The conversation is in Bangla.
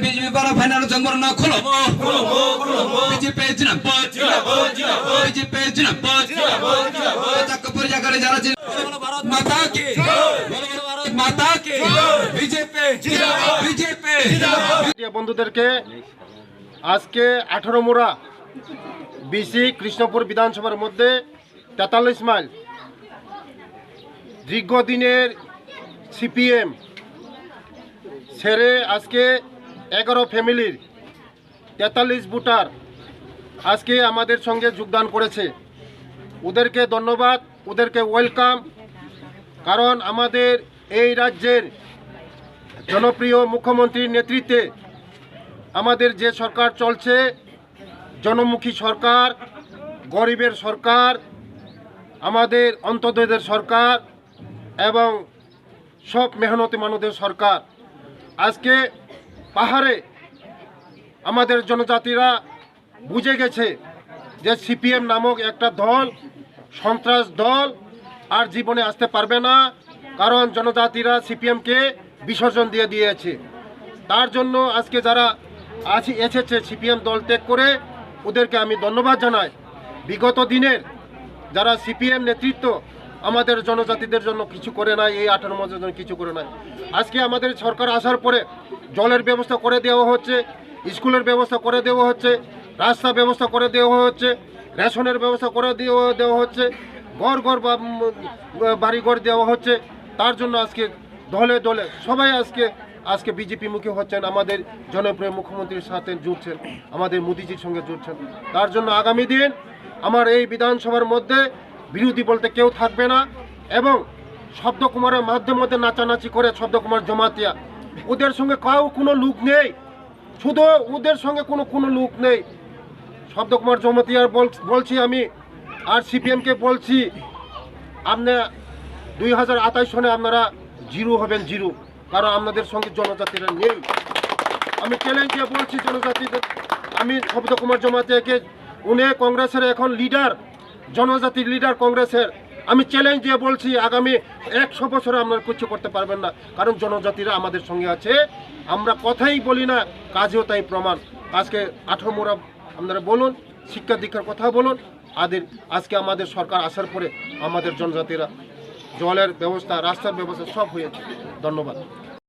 বিজেপি পারা ফাইনাল সংবর্ণ খুলব বিজেপি জিনাপদ বিজেপি জিনাপদ চাকপুর জায়গায় যারা মাতা কে মাতা কে বিজেপি বিজেপি বন্ধুদেরকে আজকে 18 মোড়া বিসি কৃষ্ণপুর বিধানসভার মধ্যে 43 মাইল দীর্ঘদিনের সিপিএম ছেড়ে আজকে 11 ফ্যামিলির 43 ভোটার আজকে আমাদের সঙ্গে যোগদান করেছে। ওদেরকে ধন্যবাদ, ওদেরকে ওয়েলকাম। কারণ আমাদের এই রাজ্যের জনপ্রিয় মুখ্যমন্ত্রীর নেতৃত্বে আমাদের যে সরকার চলছে, জনমুখী সরকার, গরিবের সরকার, আমাদের অন্তদয়দের সরকার এবং সব মেহনতি মানুষদের সরকার। আজকে পাহাড়ে আমাদের জনজাতিরা বুঝে গেছে যে সিপিএম নামক একটা দল সন্ত্রাস দল আর জীবনে আসতে পারবে না। কারণ জনজাতিরা সিপিএমকে বিসর্জন দিয়ে দিয়েছে। তার জন্য আজকে যারা এসেছে সিপিএম দল ত্যাগ করে, ওদেরকে আমি ধন্যবাদ জানাই। বিগত দিনের যারা সিপিএম নেতৃত্ব আমাদের জনজাতিদের জন্য কিছু করে নাই, এই 18 মাসের জন্য কিছু করে নাই। আজকে আমাদের সরকার আসার পরে জলের ব্যবস্থা করে দেওয়া হচ্ছে, স্কুলের ব্যবস্থা করে দেওয়া হচ্ছে, রাস্তা ব্যবস্থা করে দেওয়া হচ্ছে, রেশনের ব্যবস্থা করে দেওয়া হচ্ছে, ঘর ঘর বাড়িঘর দেওয়া হচ্ছে। তার জন্য আজকে দলে দলে সবাই আজকে বিজেপি মুখী হচ্ছেন, আমাদের জনপ্রিয় মুখ্যমন্ত্রীর সাথে জুড়ছেন, আমাদের মোদিজির সঙ্গে জুড়ছেন। তার জন্য আগামী দিন আমার এই বিধানসভার মধ্যে বিরোধী বলতে কেউ থাকবে না। এবং শব্দকুমারের মাধ্যমে নাচানাচি করে শব্দকুমার জমাতিয়া, ওদের সঙ্গে কোনো লোক নেই, শুধু ওদের সঙ্গে কোনো লোক নেই। শব্দকুমার জমাতিয়ার বলছি আমি, আর সিপিএমকে বলছি, আপনার 2028 সনে আপনারা জিরো হবেন, জিরো। কারণ আপনাদের সঙ্গে জনজাতিরা নেই। আমি চ্যালেঞ্জ দিয়ে বলছি জনজাতিদের, আমি শব্দকুমার জমাতিয়াকে, উনি কংগ্রেসের এখন লিডার, জনজাতির লিডার কংগ্রেসের। আমি চ্যালেঞ্জ দিয়ে বলছি আগামী 100 বছরে আপনারা কিছু করতে পারবেন না। কারণ জনজাতিরা আমাদের সঙ্গে আছে। আমরা কথাই বলি না, কাজেও তাই প্রমাণ। আজকে 18 মোড়া আপনারা বলুন, শিক্ষা দীক্ষার কথা বলুন। আজকে আমাদের সরকার আসার পরে আমাদের জনজাতিরা জলের ব্যবস্থা, রাস্তার ব্যবস্থা সব হয়েছে। ধন্যবাদ।